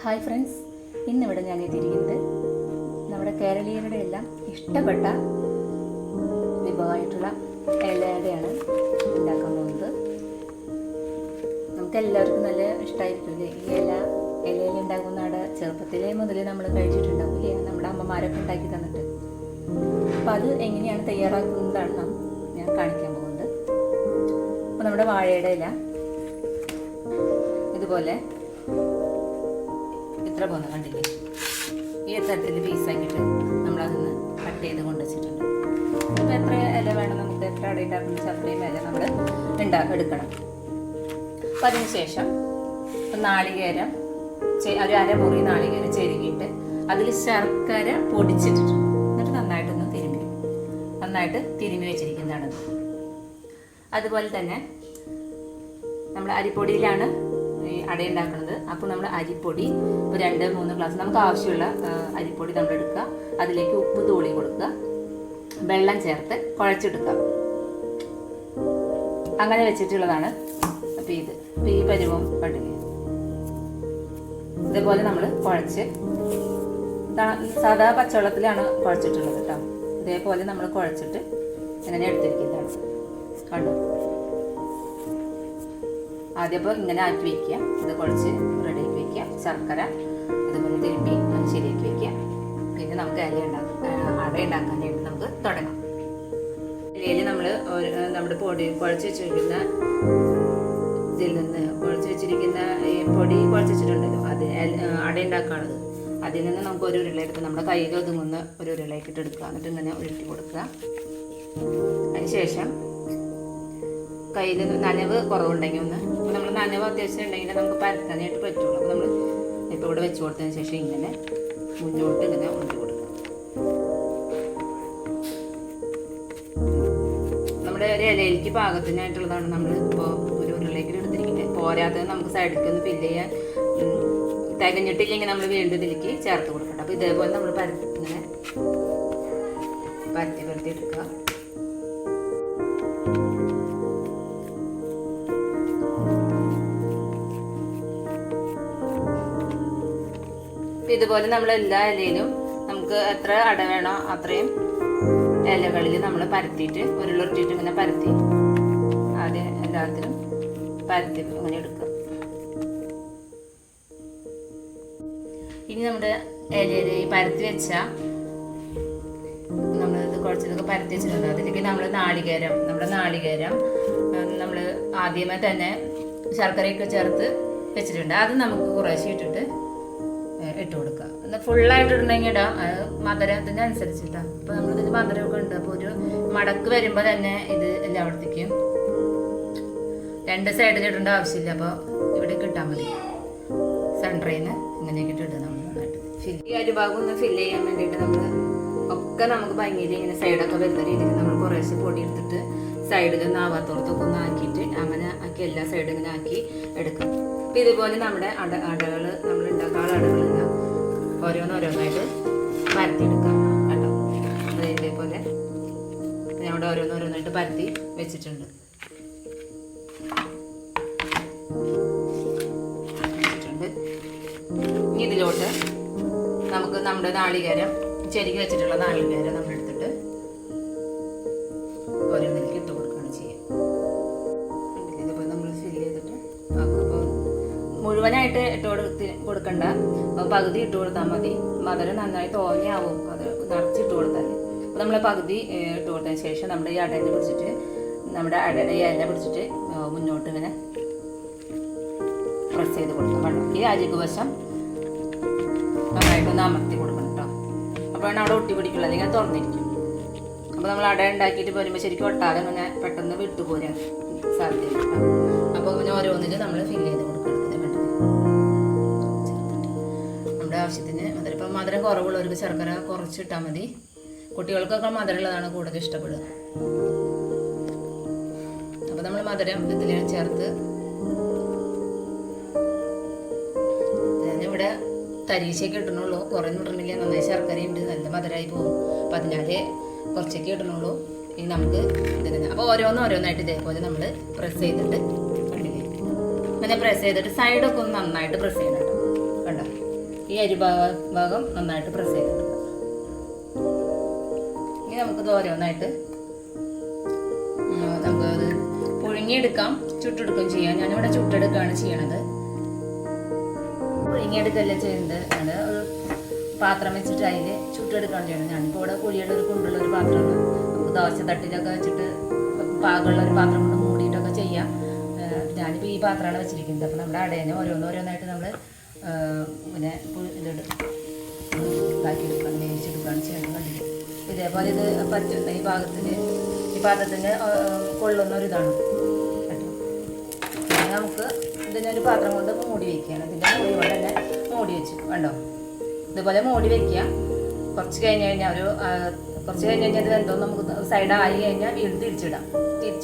Hi friends, ഇന്നിവിടെ ഞാൻ എത്തിയിരിക്കുന്നത് നമ്മുടെ കേരളീയരുടെ എല്ലാം ഇഷ്ടപ്പെട്ട വിഭവമായിട്ടുള്ള ഇലയുടെയാണ് ഉണ്ടാക്കാൻ പോകുന്നത്. നമുക്കെല്ലാവർക്കും നല്ല ഇഷ്ടമായിരിക്കില്ലേ ഈ ഇലയിൽ ഉണ്ടാക്കുന്ന അവിടെ ചെറുപ്പത്തിലേ മുതൽ നമ്മൾ കഴിച്ചിട്ടുണ്ടാവില്ലേ, നമ്മുടെ അമ്മമാരൊക്കെ ഉണ്ടാക്കി തന്നിട്ട്. അപ്പം അത് എങ്ങനെയാണ് തയ്യാറാക്കുന്നതാണ് ഞാൻ കാണിക്കാൻ പോകുന്നത്. അപ്പോൾ നമ്മുടെ വാഴയുടെ ഇല ഇതുപോലെ ഇത്ര പോകുന്ന കണ്ടില്ലേ, ഈ തരത്തിൽ പീസാക്കിയിട്ട് നമ്മളതൊന്ന് കട്ട് ചെയ്ത് കൊണ്ടുവച്ചിട്ടുണ്ട്. അപ്പോൾ എത്ര ഇല വേണം, നമുക്ക് എത്ര അട ഉണ്ടാക്കുന്ന അത്രയും ഇല നമ്മൾ എടുക്കണം. അപ്പം അതിന് ശേഷം നാളികേരം, ഒരു അരമുറി നാളികേരം ചെരുകിയിട്ട് അതിൽ ശർക്കര പൊടിച്ചിട്ടിട്ടുണ്ട്. എന്നിട്ട് നന്നായിട്ട് തിരുമ്മി വെച്ചിരിക്കുന്നതാണ്. അതുപോലെ തന്നെ നമ്മൾ അരിപ്പൊടിയിലാണ് ഈ അട ഉണ്ടാക്കുന്നത്. അപ്പോൾ നമ്മൾ അരിപ്പൊടി ഇപ്പോൾ 2-3 ഗ്ലാസ് നമുക്ക് ആവശ്യമുള്ള അരിപ്പൊടി നമ്മൾ എടുക്കുക. അതിലേക്ക് ഉപ്പ് തൂളി കൊടുക്കുക, വെള്ളം ചേർത്ത് കുഴച്ചെടുക്കുക. അങ്ങനെ വെച്ചിട്ടുള്ളതാണ്. അപ്പോൾ ഈ പരുവം കണ്ടില്ലേ, ഇതേപോലെ നമ്മൾ കുഴച്ച് സാധാ പച്ചവെള്ളത്തിലാണ് കുഴച്ചിട്ടുള്ളത് കേട്ടോ. ഇതേപോലെ നമ്മൾ കുഴച്ചിട്ട് ഇങ്ങനെ എടുത്തിരിക്കുന്നതാണ്. കണ്ടോ, ആദ്യം അപ്പോൾ ഇങ്ങനെ ആക്കി വയ്ക്കുക. ഇത് കുഴച്ച് റെഡിയാക്കി വയ്ക്കുക. ശർക്കര ഇതുപോലെ തിരുമ്പി ശരിയാക്കി വയ്ക്കുക. പിന്നെ നമുക്ക് അട ഉണ്ടാക്കാനായിട്ട് നമുക്ക് തുടങ്ങാം. ഇലയിൽ നമ്മൾ നമ്മുടെ പൊടി കുഴച്ച് വെച്ചിരിക്കുന്ന ഇതിൽ നിന്ന് ഈ പൊടി കുഴച്ച് വെച്ചിട്ടുണ്ടല്ലോ, അത് അട ഉണ്ടാക്കാനുള്ളത്. അതിൽ നിന്ന് നമുക്ക് ഒരു ഉരുളയെടുത്ത് നമ്മുടെ കയ്യിൽ ഒതുങ്ങുന്ന ഒരു ഉരുളയാക്കിയിട്ട് എടുക്കുക. എന്നിട്ട് ഇങ്ങനെ ഉരുട്ടി കൊടുക്കുക. അതിനുശേഷം കയ്യിൽ നനവ് കുറവുണ്ടെങ്കിൽ നമ്മൾ നനവ് അത്യാവശ്യം ഉണ്ടെങ്കിൽ നമുക്ക് പരത്താനായിട്ട് പറ്റുള്ളൂ. അപ്പോൾ നമ്മൾ ഇപ്പോൾ ഇവിടെ വെച്ച് കൊടുത്തതിന് ശേഷം ഇങ്ങനെ മുന്നോട്ട് ഇങ്ങനെ ഉരുട്ടി കൊടുക്കുക. നമ്മുടെ ഒരു ഇലയിലേക്ക് പാകത്തിനായിട്ടുള്ളതാണ് നമ്മൾ ഇപ്പോൾ ഒരു ഉരുളേക്ക് എടുത്തിരിക്കുന്നത്. പോരാത്തത് നമുക്ക് സൈഡിലേക്ക് ഒന്ന് ഫില്ല് ചെയ്യാൻ തികഞ്ഞിട്ടില്ലെങ്കിൽ നമ്മൾ വീണ്ടും ഇതിലേക്ക് ചേർത്ത് കൊടുക്കണം. അപ്പോൾ ഇതേപോലെ നമ്മൾ ഇങ്ങനെ പരത്തി എടുക്കുക. ഇതുപോലെ നമ്മൾ എല്ലാ ഇലയിലും നമുക്ക് എത്ര അട വേണോ അത്രയും ഇലകളിൽ നമ്മൾ പരത്തിയിട്ട് ഉരുളിട്ടിട്ട് ഇങ്ങനെ പരത്തി ആദ്യം എല്ലാത്തിലും പരത്തി ഇങ്ങനെ എടുക്കുക. ഇനി നമ്മുടെ ഇലയിൽ പരത്തി വെച്ച നമ്മളിത് കുറച്ചതൊക്കെ പരത്തി വെച്ചിട്ടുണ്ട്. അതിലേക്ക് നമ്മുടെ നാളികേരം നമ്മൾ ആദ്യമേ തന്നെ ശർക്കരയൊക്കെ ചേർത്ത് വെച്ചിട്ടുണ്ട്. അത് നമുക്ക് കുറേശ്ശെ ഇട്ടിട്ട് ഇട്ട് കൊടുക്കുക. എന്നാൽ ഫുള്ളായിട്ട് ഇടണമെങ്കിൽ ഇടാം, അത് മധുരത്തിൻ്റെ അനുസരിച്ചിട്ടാണ്. അപ്പോൾ നമ്മളിതിൽ മധുരമൊക്കെ ഉണ്ട്. അപ്പോൾ ഒരു മടക്ക് വരുമ്പോൾ തന്നെ ഇത് എല്ലായിടത്തേക്കും 2 സൈഡിൽ ഇടേണ്ട ആവശ്യമില്ല. അപ്പോൾ ഇവിടെ ഇട്ടാൽ മതി. സെൻറ്ററിൽ നിന്ന് ഇങ്ങനെയൊക്കെ ഇട്ടിട്ട് നമ്മൾ നന്നായിട്ട് ഈ അരിഭാഗം ഒന്ന് ഫില്ല് ചെയ്യാൻ വേണ്ടിയിട്ട് നമുക്ക് ഭംഗിയിൽ ഇങ്ങനെ സൈഡൊക്കെ വരുന്ന രീതിയിൽ നമ്മൾ കുറേശ്ശെ പൊടി എടുത്തിട്ട് സൈഡിൽ ആവാത്തോർത്തൊക്കെ ഒന്ന് ആക്കിയിട്ട് അങ്ങനെ ആക്കി എല്ലാ സൈഡും ഇങ്ങനെ ആക്കി എടുക്കാം. അപ്പോൾ ഇതുപോലെ നമ്മുടെ അടകൾ നമ്മൾ ഉണ്ടാക്കാനുള്ള അടകളെല്ലാം ഓരോന്നോരോന്നായിട്ട് പരത്തിയെടുക്കാം കേട്ടോ. ഇതേപോലെ ഞാൻ ഇവിടെ ഓരോന്നോരോന്നായിട്ട് പരത്തി വെച്ചിട്ടുണ്ട്. ഇനി ഇതിലോട്ട് നമുക്ക് നമ്മുടെ നാളികേരം ചെരുകി വെച്ചിട്ടുള്ള നാളികേരം നമ്മൾ എടുത്തിട്ട് ഓരോന്നിലേക്ക് ഇട്ട് കൊടുക്കുകയാണ് ചെയ്യുക. ഇതുപോലെ നമ്മൾ ഫില്ല് ചെയ്തിട്ട് അപ്പോൾ മുഴുവനായിട്ട് കൊടുക്കണ്ട, പകുതി ഇട്ട് കൊടുത്താൽ മതി. മധുരം നന്നായി തോന്നിയാവും അത് നിറച്ചിട്ട് കൊടുത്താൽ. അപ്പോൾ നമ്മൾ പകുതി ഇട്ട് കൊടുത്തതിന് ശേഷം നമ്മുടെ ഈ അടയിൽ പിടിച്ചിട്ട് നമ്മുടെ അടയുടെ ഈ ഇല പിടിച്ചിട്ട് മുന്നോട്ട് ഇങ്ങനെ പ്രസ് ചെയ്ത് കൊടുക്കാം. ഈ അരികു വശം നന്നായിട്ടൊന്ന് അമർത്തി കൊടുക്കണം കേട്ടോ. അപ്പോഴാണ് അവിടെ ഒട്ടി പിടിക്കുള്ളൂ, അല്ലെങ്കിൽ തുറന്നിരിക്കും. അപ്പോൾ നമ്മൾ അട ഉണ്ടാക്കിയിട്ട് പോരുമ്പോൾ ശരിക്കും ഒട്ടാതെ അങ്ങനെ പെട്ടെന്ന് വിട്ടുപോരാൻ സാധ്യതയുണ്ട് കേട്ടോ. അപ്പോൾ പിന്നെ ഓരോന്നിലും നമ്മൾ ഫില്ല് ചെയ്ത് കൊടുക്കണം. നമ്മുടെ ആവശ്യത്തിന് മധുരം, ഇപ്പം മധുരം കുറവുള്ളവർക്ക് ശർക്കര കുറച്ചിട്ടാൽ മതി. കുട്ടികൾക്കൊക്കെ മധുരമുള്ളതാണ് കൂടുതൽ ഇഷ്ടപ്പെടുക. അപ്പോൾ നമ്മൾ മധുരം ഇതിൽ ചേർത്ത് ഇവിടെ തരീശയൊക്കെ ഇടണുള്ളൂ, കുറഞ്ഞു ഇടണില്ല. നന്നായി ശർക്കരയുണ്ട്, നല്ല മധുരമായി പോകും. അപ്പം അതിനാൽ കുറച്ചൊക്കെ ഇടണുള്ളൂ. ഇനി നമുക്ക് ഇതിങ്ങനെ അപ്പോൾ ഓരോന്നായിട്ട് ഇതേപോലെ നമ്മൾ പ്രസ് ചെയ്തിട്ട് കണ്ടില്ലേ, അങ്ങനെ പ്രസ് ചെയ്തിട്ട് സൈഡൊക്കെ ഒന്ന് നന്നായിട്ട് പ്രസ് ചെയ്യണം കേട്ടോ. കണ്ടോ, ഈ ഭാഗം നന്നായിട്ട് പ്രസ് ചെയ്തെടുക്കുക. ഇനി നമുക്കിത് ഓരോന്നായിട്ട് നമുക്കത് പുഴുങ്ങിയെടുക്കാം, ചുട്ടെടുക്കുകയും ചെയ്യാം. ഞാനിവിടെ ചുട്ടെടുക്കുകയാണ് ചെയ്യണത്. പുഴുങ്ങിയെടുക്കല്ലേ ചെയ്യുന്നത്. അത് ഒരു പാത്രം വെച്ചിട്ട് അതിൽ ചുട്ടെടുക്കുകയാണ് ചെയ്യണത്. ഞാനിപ്പോൾ ഇവിടെ കുഴിയുടെ ഒരു കൊണ്ടുള്ള ഒരു പാത്രമാണ്. നമുക്ക് ദോശ തട്ടിലൊക്കെ വെച്ചിട്ട് പാകമുള്ള ഒരു പാത്രം കൊണ്ട് മൂടിയിട്ടൊക്കെ ചെയ്യാം. ഞാനിപ്പോൾ ഈ പാത്രമാണ് വെച്ചിരിക്കുന്നത്. അപ്പോൾ നമ്മുടെ അടേനെ ഓരോന്നായിട്ട് നമ്മൾ പിന്നെ ഇതാക്കിയെടുക്കുകയാണ്, വേവിച്ചെടുക്കുകയാണ് ചെയ്യണം. കണ്ടിട്ട് ഇതേപോലെ ഇത് പറ്റുന്ന ഈ പാത്രത്തിന് കൊള്ളുന്ന ഒരിതാണ് കേട്ടോ. നമുക്ക് ഇതിനൊരു പാത്രം കൊണ്ട് മൂടി വയ്ക്കുകയാണ്. ഇതിൻ്റെ മൂടി കൊണ്ട് തന്നെ മൂടി വെച്ചു കണ്ടോ. ഇതുപോലെ മൂടി വയ്ക്കുക. കുറച്ച് കഴിഞ്ഞ് കഴിഞ്ഞാൽ ഇത് എന്തോ നമുക്ക് സൈഡായി കഴിഞ്ഞാൽ വീണ്ടും തിരിച്ചു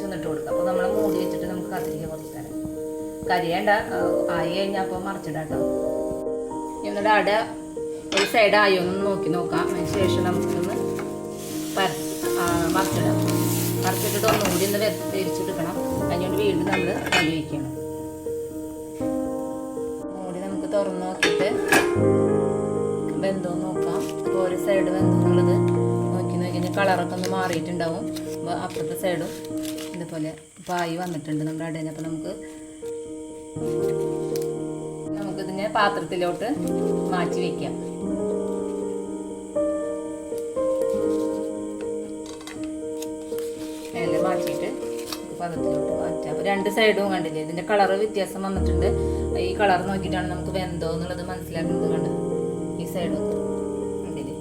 വന്നിട്ട് കൊടുക്കുക. അപ്പോൾ നമ്മൾ മൂടി വെച്ചിട്ട് നമുക്ക് കത്തിരിക്കുക കുറച്ച് നേരം. കരിയേണ്ട, ആയി കഴിഞ്ഞാൽ അപ്പോൾ മറിച്ചിടാം കേട്ടോ. എന്നിട്ട് അട ഒരു സൈഡായോ ഒന്ന് നോക്കാം. അതിന് ശേഷം നമുക്കൊന്ന് മറിച്ചിടാം. മറിച്ചിട്ടിട്ട് ഒന്നുകൂടി ഒന്ന് വേവിച്ചെടുക്കണം. അതിനുകൊണ്ട് വീണ്ടും നമ്മൾ മൂടി വയ്ക്കണം. മൂടി നമുക്ക് തുറന്ന് നോക്കിയിട്ട് വെന്തോ നോക്കാം. അപ്പോൾ ഒരു സൈഡ് വെന്തെന്നുള്ളത് നോക്കി കളറൊക്കെ ഒന്ന് മാറിയിട്ടുണ്ടാവും. അപ്പോൾ അപ്പുറത്തെ സൈഡും ഇതുപോലെ പായി വന്നിട്ടുണ്ട് നമ്മുടെ അടയിൽ. അപ്പോൾ നമുക്കിതിനെ പാത്രത്തിലോട്ട് മാറ്റി വയ്ക്കാം. മേലെ മാറ്റിയിട്ട് പാത്രത്തിലോട്ട് മാറ്റാം. അപ്പോൾ രണ്ട് സൈഡും കണ്ടില്ലേ, ഇതിൻ്റെ കളറ് വ്യത്യാസം വന്നിട്ടുണ്ട്. ഈ കളർ നോക്കിയിട്ടാണ് നമുക്ക് വെന്തോ എന്നുള്ളത് മനസ്സിലാക്കുന്നത്. കണ്ട് ഈ സൈഡും കണ്ടില്ലേ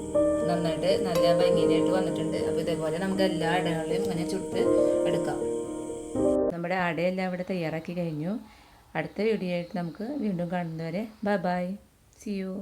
നന്നായിട്ട് നല്ല ഭംഗിയായിട്ട് വന്നിട്ടുണ്ട്. അപ്പോൾ ഇതേപോലെ നമുക്ക് എല്ലാ അടകളിലും ഇങ്ങനെ ചുട്ട് എടുക്കാം. നമ്മുടെ അടയെല്ലാം ഇവിടെ തയ്യാറാക്കി കഴിഞ്ഞു. അടുത്ത വീഡിയോ ആയിട്ട് നമുക്ക് വീണ്ടും കാണുന്നവരെ ബൈ ബൈ, സി യു.